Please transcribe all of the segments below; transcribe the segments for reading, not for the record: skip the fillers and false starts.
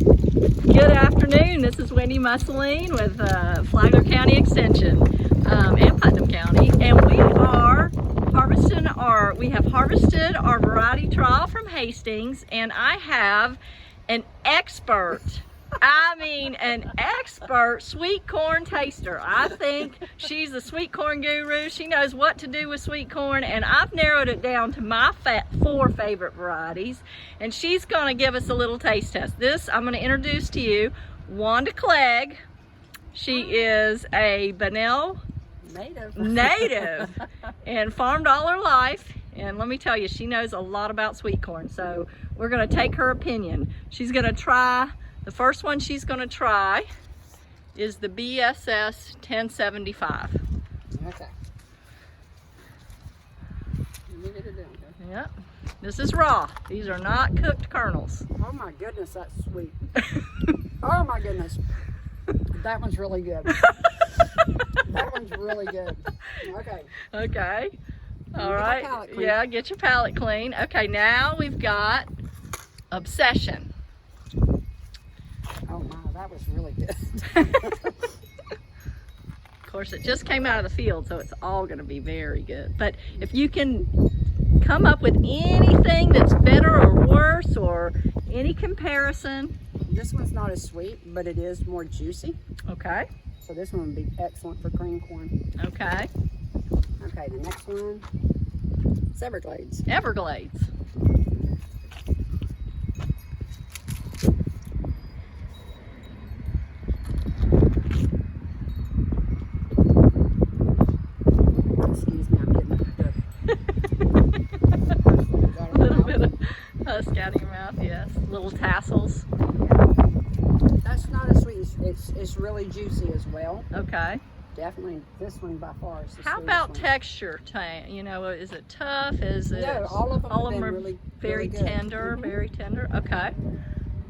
Good afternoon. This is Wendy Musseline with Flagler County Extension and Putnam County, and we have harvested our variety trial from Hastings, and I have an expert. I mean, an expert sweet corn taster. I think she's the sweet corn guru. She knows what to do with sweet corn, and I've narrowed it down to my 4 favorite varieties, and she's going to give us a little taste test. I'm going to introduce to you Wanda Clegg. She is a Bunnell native and farmed all her life, and let me tell you, she knows a lot about sweet corn, so we're going to take her opinion. She's going to try. The first one she's going to try is the BSS 1075. Okay. Yep. This is raw. These are not cooked kernels. Oh my goodness, that's sweet. Oh my goodness. That one's really good. That one's really good. Okay. Okay. All right. Yeah, get your palate clean. Okay, now we've got Obsession. Oh my, that was really good. Of course, it just came out of the field, so it's all going to be very good. But if you can come up with anything that's better or worse or any comparison. This one's not as sweet, but it is more juicy. Okay. So this one would be excellent for cream corn. Okay. Okay, the next one is Everglades. Everglades. Husk out of your mouth, yes. Little tassels. That's not as sweet. It's really juicy as well. Okay. Definitely, this one by far is the How about one. Texture? You know, is it tough? Is it? No, all of them are really very tender. Very tender. Okay.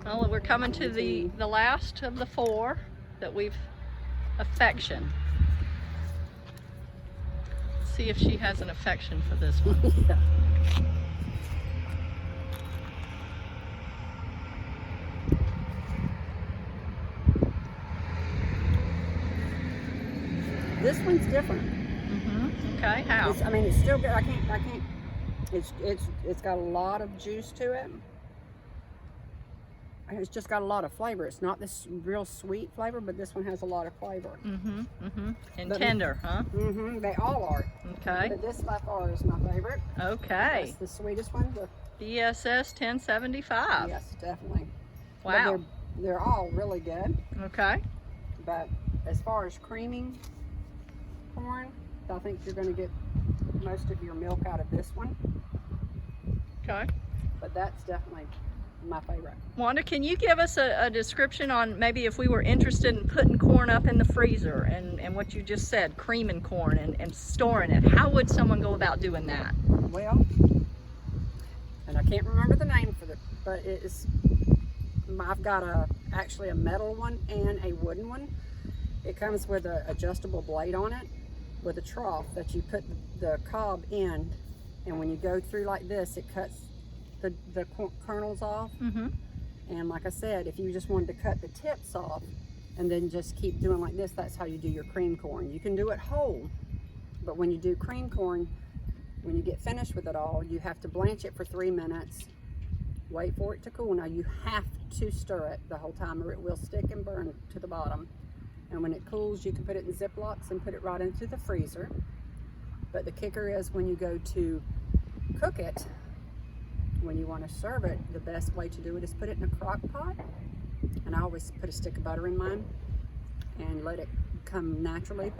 Well, we're coming to the last of the 4 that we've affection. Let's see if she has an affection for this one. Yeah. This one's different. Okay, how? I mean, it's still good. I can't. It's got a lot of juice to it. And it's just got a lot of flavor. It's not this real sweet flavor, but this one has a lot of flavor. And tender, huh? They all are. Okay. But this by far is my favorite. Okay. It's the sweetest one. BSS 1075. Yes, definitely. Wow. But they're all really good. Okay. But as far as creaming corn, I think you're going to get most of your milk out of this one. Okay. But that's definitely my favorite. Wanda, can you give us a description on maybe if we were interested in putting corn up in the freezer and what you just said, creaming corn and storing it? How would someone go about doing that? Well, and I can't remember the name for it, but I've got actually a metal one and a wooden one. It comes with an adjustable blade on it with a trough that you put the cob in, and when you go through like this, it cuts the kernels off. And like I said, if you just wanted to cut the tips off and then just keep doing like this, that's how you do your cream corn. You can do it whole, but when you do cream corn, when you get finished with it all, you have to blanch it for 3 minutes, wait for it to cool. Now you have to stir it the whole time or it will stick and burn to the bottom. And when it cools, you can put it in Ziplocs and put it right into the freezer. But the kicker is when you go to cook it, when you want to serve it, the best way to do it is put it in a crock pot. And I always put a stick of butter in mine and let it come naturally,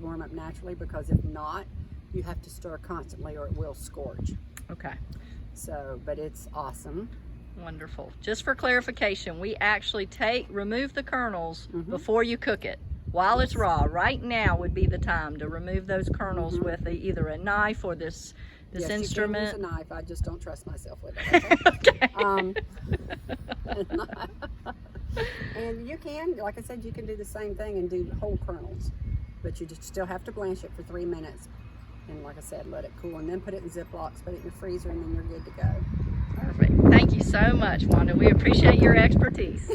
warm up naturally, because if not, you have to stir constantly or it will scorch. Okay. So, but it's awesome. Wonderful. Just for clarification, we actually remove the kernels before you cook it. While it's raw, right now would be the time to remove those kernels with either a knife or this yes, instrument. You can use a knife. I just don't trust myself with it. Okay. And you can, like I said, you can do the same thing and do whole kernels, but you just still have to blanch it for 3 minutes. And like I said, let it cool and then put it in Ziplocs, put it in the freezer, and then you're good to go. Perfect. Thank you so much, Wanda. We appreciate your expertise.